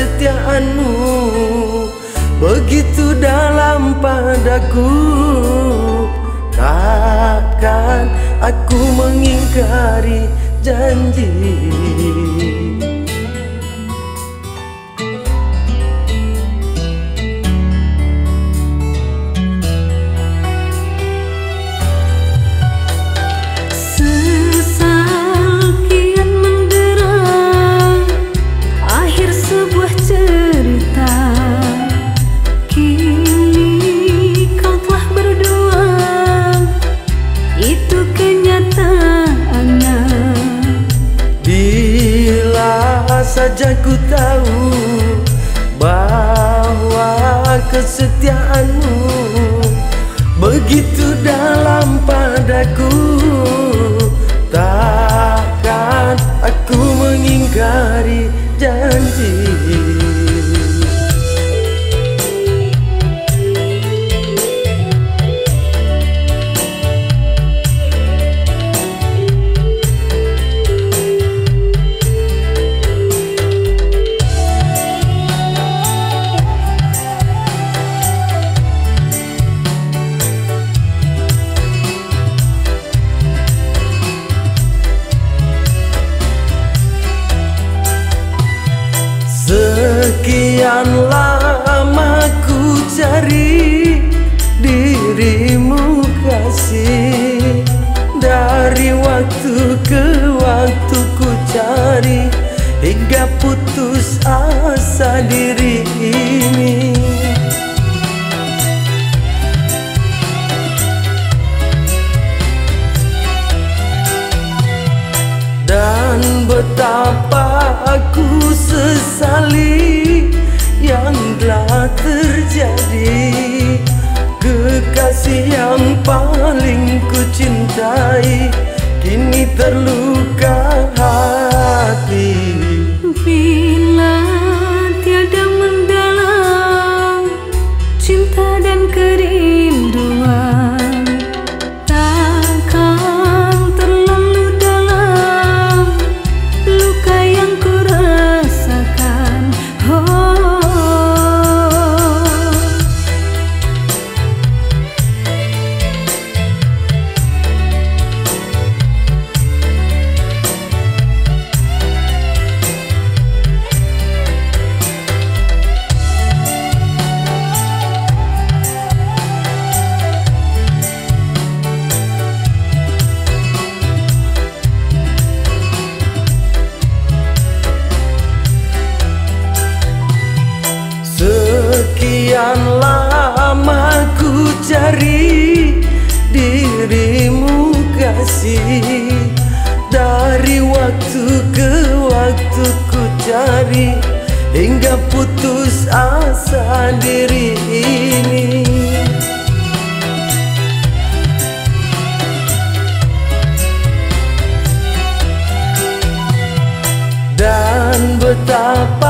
kesetiaanmu begitu dalam padaku. Takkan aku mengingkari janji. Saja ku tahu bahwa kesetiaanmu begitu dalam padaku. Takkan aku mengingkari janji. Sekian lama ku cari dirimu kasih, dari waktu ke waktu ku cari hingga putus asa diri ini. Dan betapa aku sesali yang telah terjadi. Kekasih yang paling ku cintai kini terluka hati. Bila tiada mendalam cinta dan kerinduan, takkan terlalu dalam luka yang ku rasakan. Sekian lama ku cari dirimu kasih, dari waktu ke waktu ku cari hingga putus asa diri ini. Dan betapa